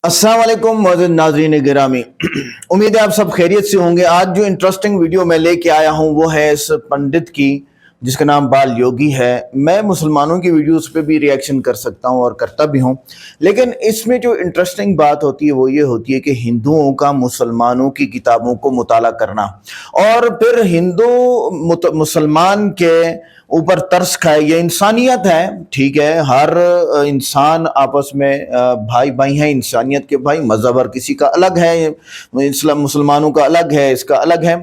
अस्सलाम वालेकुम मौजूद नाज़रीन गिरामी। उम्मीद है आप सब खैरियत से होंगे। आज जो इंटरेस्टिंग वीडियो मैं लेके आया हूँ वो है इस पंडित की जिसका नाम बाल योगी है। मैं मुसलमानों की वीडियोस पे भी रिएक्शन कर सकता हूँ और करता भी हूँ, लेकिन इसमें जो इंटरेस्टिंग बात होती है वो ये होती है कि हिंदुओं का मुसलमानों की किताबों को मुताला करना और फिर हिंदू मुसलमान के ऊपर तरस खाए। ये इंसानियत है, ठीक है, हर इंसान आपस में भाई भाई हैं, इंसानियत के भाई। मजहब हर किसी का अलग है, इस्लाम मुसलमानों का अलग है, इसका अलग है,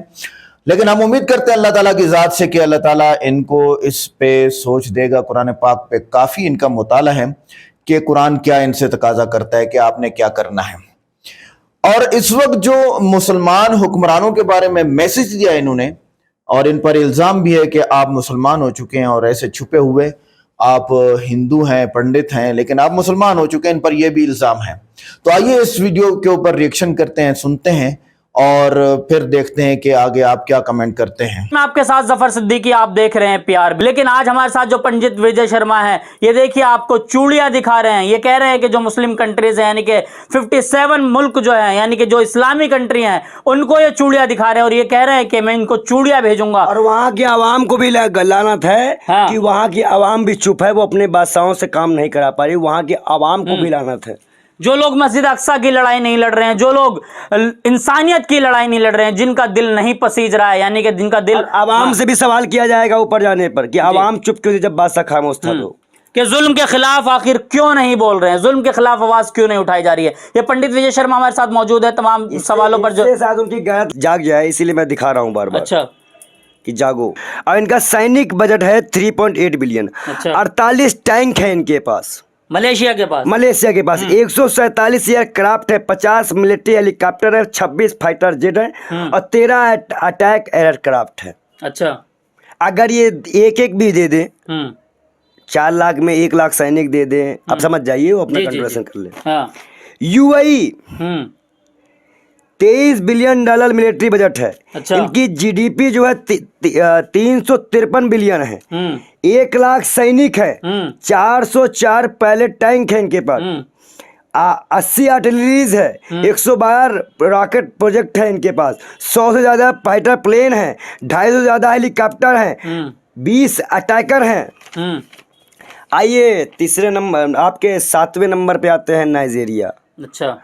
लेकिन हम उम्मीद करते हैं अल्लाह ताला की ज़ात से कि अल्लाह ताला इनको इस पे सोच देगा। कुरान पाक पे काफ़ी इनका मुताला है कि कुरान क्या इनसे तकाजा करता है कि आपने क्या करना है। और इस वक्त जो मुसलमान हुक्मरानों के बारे में मैसेज दिया इन्होंने, और इन पर इल्ज़ाम भी है कि आप मुसलमान हो चुके हैं और ऐसे छुपे हुए आप हिंदू हैं, पंडित हैं, लेकिन आप मुसलमान हो चुके हैं, इन पर यह भी इल्ज़ाम है। तो आइए इस वीडियो के ऊपर रिएक्शन करते हैं, सुनते हैं और फिर देखते हैं कि आगे आप क्या कमेंट करते हैं। मैं आपके साथ जफर सिद्दीकी, आप देख रहे हैं प्यार। लेकिन आज हमारे साथ जो पंडित विजय शर्मा है, ये देखिए आपको चूड़ियां दिखा रहे हैं। ये कह रहे हैं कि जो मुस्लिम कंट्रीज है, यानी कि 57 मुल्क जो है, यानी कि जो इस्लामी कंट्री हैं, उनको ये चूड़ियां दिखा रहे हैं और ये कह रहे हैं कि मैं इनको चूड़ियां भेजूंगा। और वहाँ की आवाम को भी लानत है। हाँ। कि वहाँ की आवाम भी चुप है, वो अपने बादशाहों से काम नहीं करा पा रही। वहाँ की आवाम को भी लानत है। जो लोग मस्जिद अक्सा की लड़ाई नहीं लड़ रहे हैं, जो लोग इंसानियत की लड़ाई नहीं लड़ रहे हैं, जिनका दिल नहीं पसीज रहा है, यानी कि जिनका दिल आवाम से भी सवाल किया जाएगा ऊपर जाने पर कि आवाम चुप क्यों थी जब बादशाह खामोश था। तो कि जुल्म के खिलाफ आखिर क्यों नहीं बोल रहे हैं, जुल्म के खिलाफ आवाज क्यों नहीं उठाई जा रही है। ये पंडित विजय शर्मा हमारे साथ मौजूद है तमाम सवालों पर। जो साथ उनकी गैरत जाग जाए, इसीलिए मैं दिखा रहा हूँ बार बार। अच्छा, कि जागो। और इनका सैनिक बजट है 3.8 बिलियन। अच्छा। 48 टैंक है इनके पास, मलेशिया के पास। 147 एयरक्राफ्ट है, 50 मिलिट्री हेलीकॉप्टर है, 26 फाइटर जेट है और 13 अटैक एयरक्राफ्ट है। अच्छा। अगर ये एक एक भी दे दे 4 लाख में 1 लाख सैनिक दे दे, अब समझ जाइए, वो अपना कंट्रोलेशन कर ले। हाँ। UAE 23 billion dollar military budget है। अच्छा। इनकी जीडीपी जो है 353 बिलियन है। 1 लाख सैनिक है, 404 पैलेट टैंक है इनके पास, 80 आर्टिलरीज है, 112 रॉकेट प्रोजेक्ट है इनके पास, 100 से ज्यादा फाइटर प्लेन है, 250 से ज्यादा हेलीकॉप्टर है, 20 अटैकर हैं। आइए तीसरे नंबर, आपके 7वें नंबर पे आते हैं नाइजीरिया। अच्छा।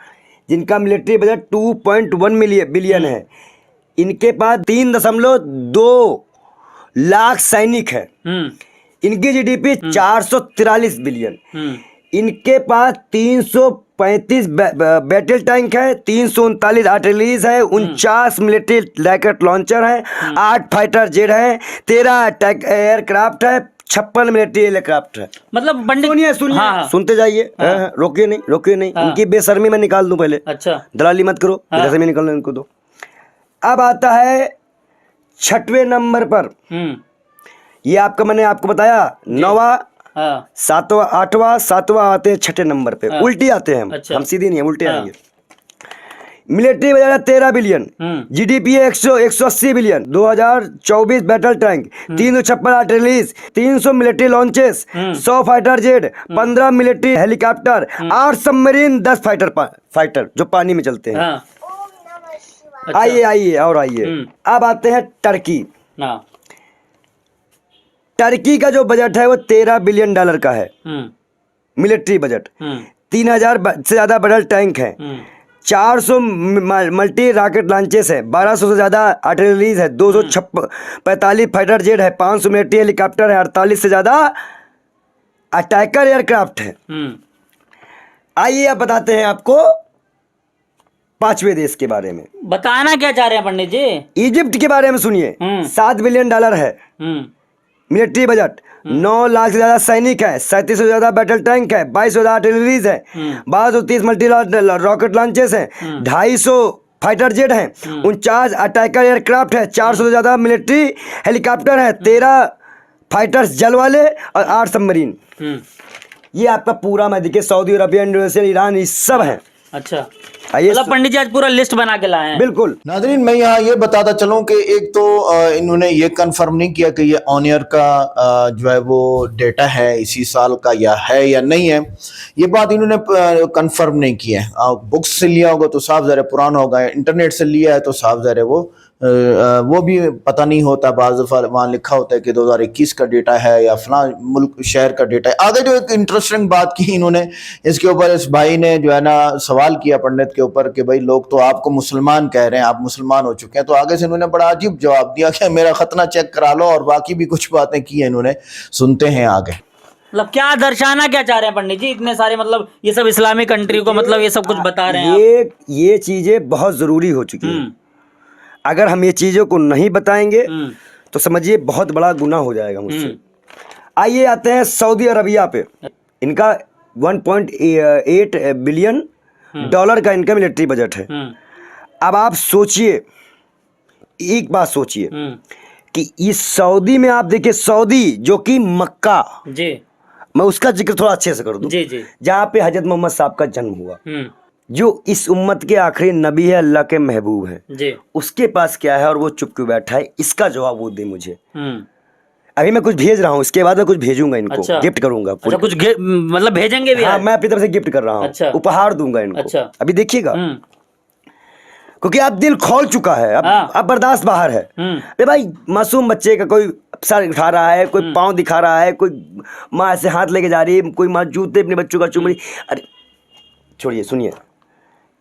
जिनका मिलिट्री बजट 2.1 बिलियन है। इनके पास 3.2 लाख सैनिक है। इनकी जीडीपी 443 बिलियन। इनके पास 335 बैटल टैंक है, 339 आर्टिलरीज है, 49 मिलिट्री रॉकेट लॉन्चर है, 8 फाइटर जेट है, 13 अटैक एयरक्राफ्ट है, 56 मिलिट्री हेलीकॉप्टर है। मतलब पंडित सुनिए। हाँ। सुनते जाइए। रोकिए नहीं। हाँ। इनकी बेशर्मी मैं निकाल दूं पहले। अच्छा। दलाली मत करो। बेशर्मी निकालना इनको दो। अब आता है 6वें नंबर पर। ये आपका, मैंने आपको बताया 9वां, 7वां, 8वां, 7वां आते हैं 6ठे नंबर पे। उल्टी आते हैं हम। अच्छा। हम सीधी नहीं है, उल्टे आएंगे। मिलिट्री बजट है 13 बिलियन। जीडीपी है 180 billion. 2024 battle tank, 356 artilleries, 300 military launches, 100 fighter jet, 15 military helicopter, 8 submarine, 10 fighter जो पानी में चलते हैं। अच्छा। आइए। अब आते हैं टर्की। टर्की का जो बजट है वो 13 बिलियन डॉलर का है मिलिट्री बजट। 3000 से ज्यादा बैटल टैंक है, 400 मल्टी रॉकेट लॉन्चेस है, 1200 से ज्यादा आर्टिलरीज है, 245 फाइटर जेट है, 500 मिलिट्री हेलीकॉप्टर है, 48 से ज्यादा अटैकर एयरक्राफ्ट है। आइए अब बताते हैं आपको 5वें देश के बारे में। बताना क्या चाह रहे हैं पंडित जी? इजिप्ट के बारे में सुनिए। 7 बिलियन डॉलर है मिलिट्री बजट, 9 लाख से ज्यादा सैनिक है, 37 से ज्यादा बैटल टैंक है, 22 से ज्यादा आर्टिलरीज है, 1230 मल्टी रॉकेट लॉन्चेस है, 250 फाइटर जेट है, 49 अटैकर एयरक्राफ्ट है, 400 से ज्यादा मिलिट्री हेलीकॉप्टर है, 13 फाइटर्स जल वाले और 8 सबमरीन। ये आपका पूरा, मैं देखिए, सऊदी अरबिया, इंडोनेशिया, ईरान, ये सब है। अच्छा। मतलब पंडित जी आज पूरा लिस्ट बना के लाए हैं। बिल्कुल। नाज़रीन, मैं यहाँ ये बताता चलूँ कि एक तो इन्होंने ये कंफर्म नहीं किया कि ये ऑन ईयर का जो है वो डेटा है इसी साल का या नहीं है। ये बात इन्होंने कंफर्म नहीं किया है। बुक्स से लिया होगा तो साफ ज़ाहिर पुराना होगा, इंटरनेट से लिया है तो साफ ज़ाहिर वो भी पता नहीं होता। बाज़ दफ़ा वहाँ लिखा होता है कि 2021 का डेटा है या फलां मुल्क शहर का डेटा है। आगे जो एक इंटरेस्टिंग बात की इन्होंने इसके ऊपर, इस भाई ने जो है ना सवाल किया पंडित के ऊपर कि भाई लोग तो आपको मुसलमान कह रहे हैं, आप मुसलमान हो चुके हैं। तो आगे से इन्होंने बड़ा अजीब जवाब दिया कि मेरा खतना चेक करा लो, और बाकी भी कुछ बातें की है इन्होंने, सुनते हैं आगे। मतलब क्या दर्शाना क्या चाह रहे हैं पंडित जी इतने सारे, मतलब ये सब इस्लामिक कंट्री को मतलब ये सब कुछ बता रहे हैं ये चीजें बहुत जरूरी हो चुकी हैं। अगर हम ये चीजों को नहीं बताएंगे तो समझिए बहुत बड़ा गुनाह हो जाएगा मुझसे। आइए आते हैं सऊदी अरबिया पे। इनका 1.8 बिलियन डॉलर का इनका मिलिट्री बजट है। अब आप सोचिए, एक बात सोचिए कि इस सऊदी में आप देखिए, सऊदी जो कि मक्का, जी मैं उसका जिक्र थोड़ा अच्छे से कर दूं, जी जी, जहाँ पे हजरत मोहम्मद साहब का जन्म हुआ, जो इस उम्मत के आखिरी नबी है, अल्लाह के महबूब हैं, जी उसके पास क्या है और वो चुप क्यों बैठा है, इसका जवाब वो दे मुझे। अभी मैं कुछ भेज रहा हूँ, इसके बाद मैं कुछ भेजूंगा इनको। अच्छा, गिफ्ट करूंगा। अच्छा, कुछ मतलब भेजेंगे भी? हाँ, मैं अपनी तरफ से गिफ्ट कर रहा हूँ। अच्छा, उपहार दूंगा इनको। अच्छा, अभी देखिएगा, क्योंकि अब दिल खोल चुका है, अब बर्दाश्त बाहर है। अरे भाई, मासूम बच्चे का कोई सर उठा रहा है, कोई पाँव दिखा रहा है, कोई माँ ऐसे हाथ लेके जा रही है, कोई माँ जूते अपने बच्चों का चूम रही। अरे छोड़िए, सुनिए,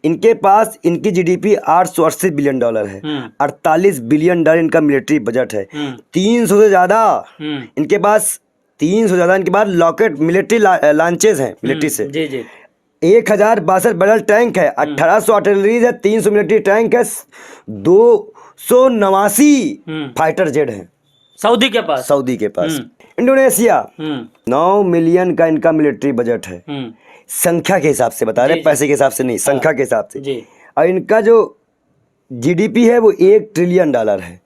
इनके पास इनकी जीडीपी 880 बिलियन डॉलर है, 48 बिलियन डॉलर इनका मिलिट्री बजट है, 300 से ज्यादा इनके पास, 300 से ज्यादा इनके पास लॉकेट मिलिट्री लॉन्चेस हैं मिलिट्री से। जी जी, 1062 बैरल टैंक है, 1800 आर्टिलरीज है, 300 मिलिट्री टैंक है, 289 फाइटर जेट है सऊदी के पास। इंडोनेशिया 9 मिलियन का इनका मिलिट्री बजट है। संख्या के हिसाब से बता रहे हैं, पैसे के हिसाब से नहीं, संख्या के हिसाब से। और इनका जो जीडीपी है वो 1 ट्रिलियन डॉलर है।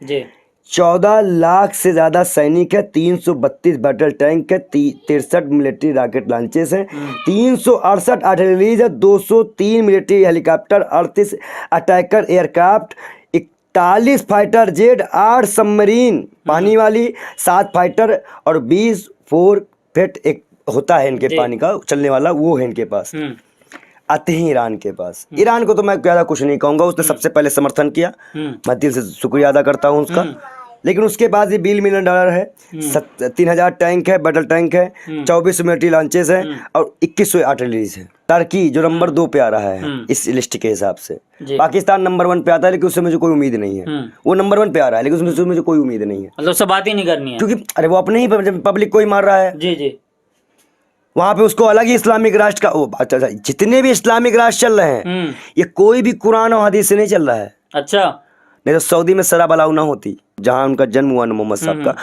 14 लाख से ज्यादा सैनिक है, 332 बैटल टैंक है, 63 मिलिट्री रॉकेट लॉन्चेस हैं, 368 आर्टिलरीज है, 203 military helicopter, 38 attacker aircraft, 41 fighter jet, 8 submarine पानी वाली, 7 फाइटर और 20 4 एक होता है इनके पानी का चलने वाला, वो है इनके पास। आते हैं ईरान के पास। ईरान को तो मैं ज़्यादा कुछ नहीं कहूँगा, उसने सबसे पहले समर्थन किया, मैं दिल से शुक्रिया अदा करता हूँ उसका। लेकिन उसके बाद ये $20 मिलियन है, 3000 टैंक है, बैटल टैंक है, 24 मिलिट्री लॉन्चेस है और 2100 आर्टिलरीज है। टर्की जो नंबर 2 पे आ रहा है इस लिस्ट के हिसाब से, पाकिस्तान नंबर 1 पे आता है, लेकिन उससे मुझे कोई उम्मीद नहीं है। वो नंबर 1 पे आ रहा है, लेकिन उससे मुझे कोई उम्मीद नहीं है, मतलब उससे बात ही नहीं करनी है, क्योंकि अरे वो अपने ही पब्लिक को ही मार रहा है। जी जी, वहां पे उसको अलग ही इस्लामिक राष्ट्र का, अच्छा, जितने भी इस्लामिक राष्ट्र चल रहे हैं ये कोई भी कुरान और हदीस से नहीं चल रहा है। अच्छा, नहीं तो सऊदी में शराब अलाउ ना होती, जहां उनका जन्म हुआ मोहम्मद साहब का,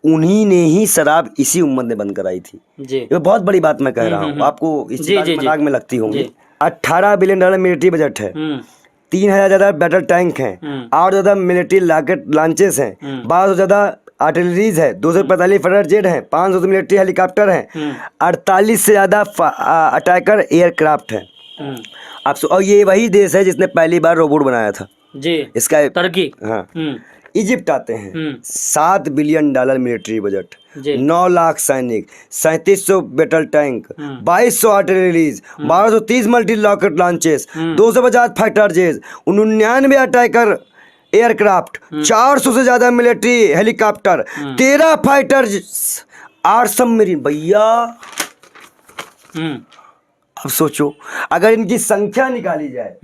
उन्हीं ने ही शराब इसी उम्मत ने बंद कराई थी। ये बहुत बड़ी बात मैं कह रहा हूँ, आपको इस मजाक में लगती होंगी। 18 बिलियन डॉलर मिलिट्री बजट है, 3000 ज्यादा बैटल टैंक हैं, 8 ज्यादा मिलिट्री रॉकेट लॉन्चेस हैं, 1200 ज्यादा आर्टिलरीज है, 245 फाइटर जेट हैं, 500 मिलिट्री हेलीकॉप्टर हैं, 48 से ज्यादा अटैकर एयरक्राफ्ट हैं। आप और ये वही देश है जिसने पहली बार रोबोट बनाया था जी, इसका टर्की। हाँ, इजिप्ट आते हैं, 7 billion dollar military budget, 9 lakh सैनिक, 3700 battle tank, 2200 artilleries, 1230 multi rocket launches, 250 fighter jet, 99 attacker aircraft, 400 से ज्यादा मिलिट्री हेलीकॉप्टर, 13 फाइटर, 8 सबमरीन। भैया अब सोचो, अगर इनकी संख्या निकाली जाए,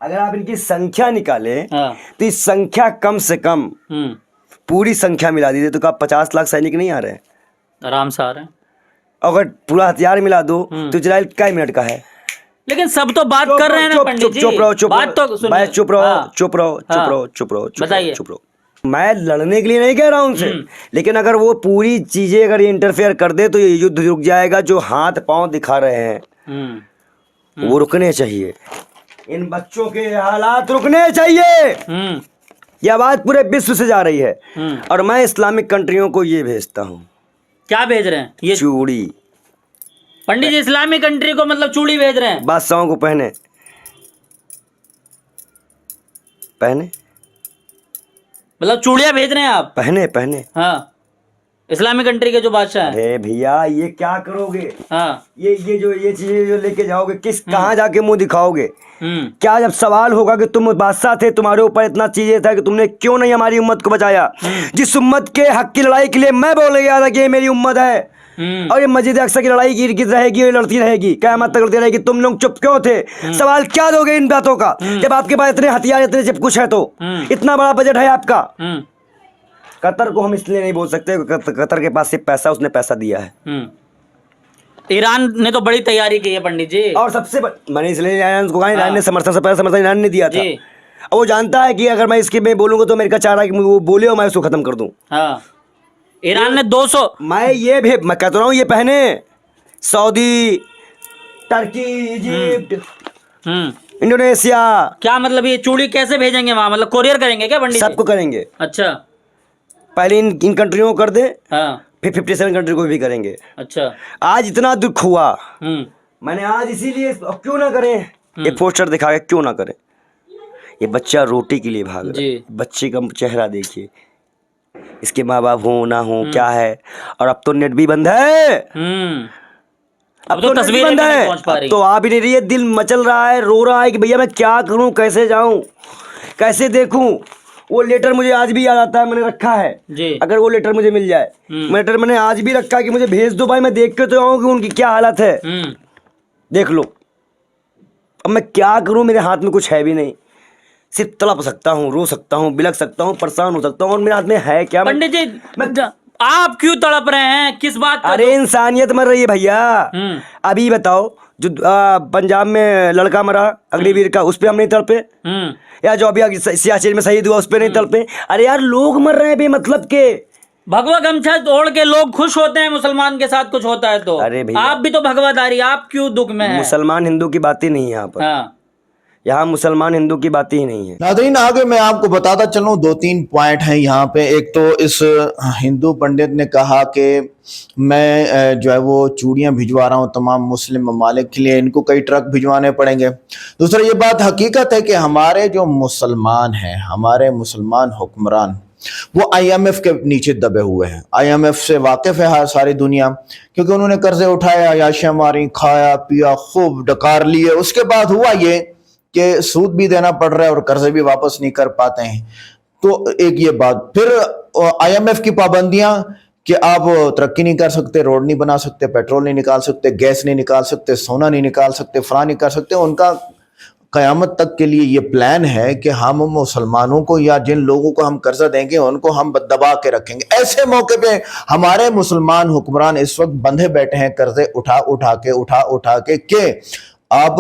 अगर आप इनकी संख्या निकालें तो इस संख्या कम से कम पूरी संख्या मिला दीजिए तो क्या 50 लाख सैनिक नहीं आ रहे हैं? आराम से आ रहे हैं। अगर पूरा हथियार मिला दो तो इजराइल क्या मिनट का है? लेकिन सब तो बात कर रहे हैं ना पंडित जी। चुप रहो, चुप रहो। मैं लड़ने के लिए नहीं कह रहा हूं उनसे, लेकिन अगर वो पूरी चीजें अगर इंटरफेयर कर दे तो ये युद्ध रुक जाएगा। जो हाथ पांव दिखा रहे हैं वो रुकने चाहिए, इन बच्चों के हालात रुकने चाहिए। ये आवाज पूरे विश्व से जा रही है और मैं इस्लामिक कंट्रियों को ये भेजता हूँ। क्या भेज रहे हैं? ये चूड़ी। पंडित जी इस्लामिक कंट्री को मतलब चूड़ी भेज रहे हैं? बादशाहों को पहने मतलब चूड़ियां भेज रहे हैं आप? पहने पहने। हाँ, इस्लामिक कंट्री के जो बादशाह हैं। अरे भैया ये क्या करोगे? हाँ। ये चीजें जो लेके जाओगे, कहाँ जाके मुंह दिखाओगे? हम्म। क्या जब सवाल होगा कि तुम बादशाह थे, तुम्हारे ऊपर इतना चीजें था कि तुमने क्यों नहीं हमारी उम्मत को बचाया? जिस उम्मत के हक की लड़ाई के लिए मैं बोल गया था कि ये मेरी उम्मत है, और ये मस्जिद अक्सा की लड़ाई की रहेगी, ये लड़ती रहेगी, क़यामत तक लड़ती रहेगी, तुम लोग चुप क्यों थे? सवाल क्या दोगे इन बातों का जब आपके पास इतने हथियार, इतने सब कुछ है, तो इतना बड़ा बजट है आपका? कतर को हम इसलिए नहीं बोल सकते, कतर के पास सिर्फ पैसा, उसने पैसा दिया है। ईरान ने तो बड़ी तैयारी की है पंडित जी, और सबसे मैंने इसलिए ईरान को कहा, ईरान ने समर्थन ईरान ने दिया था। और वो जानता है कि अगर मैं इसके में बोलूंगा तो अमेरिका चाह रहा है कि वो बोले और मैं उसको खत्म कर दूं। हाँ। ईरान ने 200 मैं कहता रहा हूँ, ये पहने सऊदी, टर्की, इजिप्ट, इंडोनेशिया। क्या मतलब ये चूड़ी कैसे भेजेंगे वहां? मतलब कोरियर करेंगे क्या पंडित जी? सबको करेंगे। अच्छा, पहले इन कंट्रियों को कर दे, हाँ, फिर 57 कंट्री को भी करेंगे। अच्छा। आज इतना दुख हुआ, मैंने आज इसीलिए क्यों ना करें ये पोस्टर दिखा के, क्यों ना करें? ये बच्चा रोटी के लिए भाग रहा है, बच्चे का चेहरा देखिए, इसके माँ बाप हो ना हो क्या है। और अब तो नेट भी बंद है, अब तो तस्वीरें भी नहीं पहुंच पा रही, तो आ भी नहीं रही है, दिल मचल रहा है, रो रहा है कि भैया मैं क्या करूं, कैसे जाऊं, कैसे देखूं। वो लेटर मुझे आज भी याद आता है, मैंने रखा है जी। अगर वो लेटर मुझे मिल जाए, लेटर मैंने आज भी रखा है कि मुझे भेज दो भाई, मैं देख के तो आऊं कि उनकी क्या हालत है। देख लो, अब मैं क्या करूं, मेरे हाथ में कुछ है भी नहीं, सिर्फ तड़प सकता हूँ, रो सकता हूँ, बिलख सकता हूँ, परेशान हो सकता हूँ, और मेरे हाथ में है क्या? पंडित जी आप क्यों तड़प रहे हैं, किस बात का? अरे इंसानियत मर रही है भैया। अभी बताओ, जो पंजाब में लड़का मरा अग्निवीर का, उस पे हम नहीं तड़पे? या जो अभी सियाचिन में शहीद हुआ, उस पे नहीं तड़पे? अरे यार, लोग मर रहे हैं बेमतलब के। भगवा गमछा ओढ़ के लोग खुश होते हैं मुसलमान के साथ कुछ होता है तो। अरे भैया, आप भी तो भगवादारी, आप क्यों दुख में हैं? मुसलमान हिंदू की बात ही नहीं है यहाँ पर। हाँ। यहाँ मुसलमान हिंदू की बात ही नहीं है। नाज़रीन, आगे मैं आपको बताता चलूं, 2-3 पॉइंट हैं यहाँ पे। एक तो इस हिंदू पंडित ने कहा कि मैं जो है वो चूड़ियाँ भिजवा रहा हूँ तमाम मुस्लिम ममालिक के लिए, इनको कई ट्रक भिजवाने पड़ेंगे। दूसरा, ये बात हकीकत है कि हमारे जो मुसलमान हैं, हमारे मुसलमान हुक्मरान, वो IMF के नीचे दबे हुए हैं। IMF से वाकिफ है सारी दुनिया, क्योंकि उन्होंने कर्जे उठाए, अयाशियाँ मारी, खाया पिया, खूब डकार लिए। उसके बाद हुआ ये कि सूद भी देना पड़ रहा है और कर्जे भी वापस नहीं कर पाते हैं। तो एक ये बात, फिर IMF की पाबंदियां कि आप तरक्की नहीं कर सकते, रोड नहीं बना सकते, पेट्रोल नहीं निकाल सकते, गैस नहीं निकाल सकते, सोना नहीं निकाल सकते, फला नहीं कर सकते। उनका क़यामत तक के लिए ये प्लान है कि हम मुसलमानों को या जिन लोगों को हम कर्जा देंगे उनको हम दबा के रखेंगे। ऐसे मौके पे हमारे मुसलमान हुक्मरान इस वक्त बंधे बैठे हैं कर्जे उठा के कि आप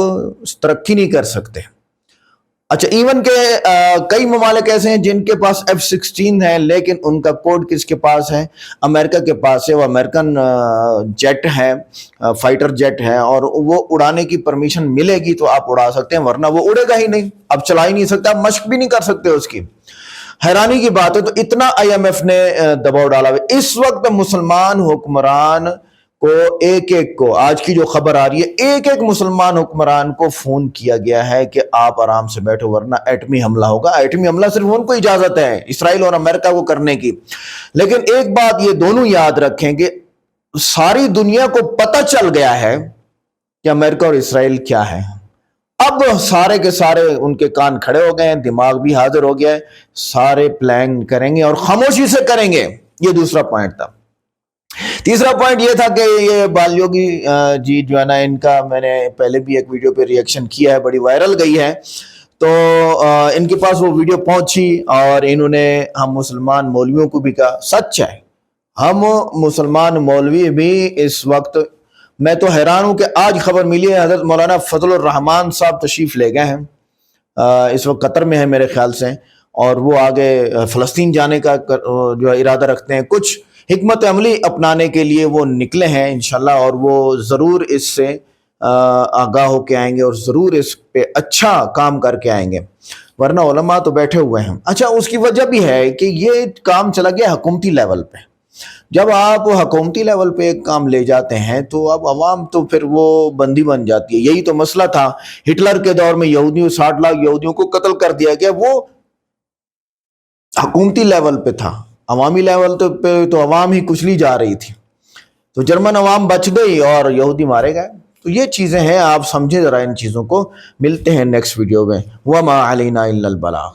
तरक्की नहीं कर सकते। अच्छा, इवन के कई ममालिक ऐसे हैं जिनके पास F-16 है, लेकिन उनका कोड किसके पास है? अमेरिका के पास है। वो अमेरिकन जेट है, फाइटर जेट है, और वो उड़ाने की परमिशन मिलेगी तो आप उड़ा सकते हैं, वरना वो उड़ेगा ही नहीं, आप चला ही नहीं सकते, आप मशक भी नहीं कर सकते उसकी। हैरानी की बात है। तो इतना IMF ने दबाव डाला हुआ। इस वक्त मुसलमान हुक्मरान को एक को, आज की जो खबर आ रही है, एक मुसलमान हुक्मरान को फोन किया गया है कि आप आराम से बैठो वरना एटमी हमला होगा। एटमी हमला सिर्फ उनको इजाजत है, इसराइल और अमेरिका को करने की। लेकिन एक बात ये दोनों याद रखें कि सारी दुनिया को पता चल गया है कि अमेरिका और इसराइल क्या है। अब सारे के सारे उनके कान खड़े हो गए हैं, दिमाग भी हाजिर हो गया है, सारे प्लान करेंगे और खामोशी से करेंगे। ये दूसरा पॉइंट था। तीसरा पॉइंट ये था कि ये बाल योगी जी जो है ना, इनका मैंने पहले भी एक वीडियो पे रिएक्शन किया है, बड़ी वायरल गई है। तो इनके पास वो वीडियो पहुंची और इन्होंने हम मुसलमान मौलवियों को भी कहा, सच है, हम मुसलमान मौलवी भी इस वक्त, मैं तो हैरान हूं कि आज खबर मिली है हजरत मौलाना फजलुर रहमान साहब तशरीफ ले गए हैं, इस वक्त कतर में है मेरे ख्याल से, और वो आगे फ़लस्तीन जाने का जो इरादा रखते हैं। कुछ हिकमत अमली अपनाने के लिए वो निकले हैं इंशाल्लाह, और वो ज़रूर इससे आगाह होके आएंगे और ज़रूर इस पे अच्छा काम करके आएंगे, वरना उलमा तो बैठे हुए हैं। अच्छा, उसकी वजह भी है कि ये काम चला गया हुकूमती लेवल पे। जब आप हुकूमती लेवल पे एक काम ले जाते हैं तो अब अवाम तो फिर वो बंदी बन जाती है। यही तो मसला था हिटलर के दौर में, यहूदियों 60 लाख यहूदियों को कत्ल कर दिया गया। वो हुकूमती लेवल पे था, अवामी लेवल पे तो अवाम ही कुचली जा रही थी। तो जर्मन अवाम बच गई और यहूदी मारे गए। तो ये चीज़ें हैं, आप समझे ज़रा इन चीज़ों को। मिलते हैं नेक्स्ट वीडियो में। वमा अलैना इल्लल बलाग।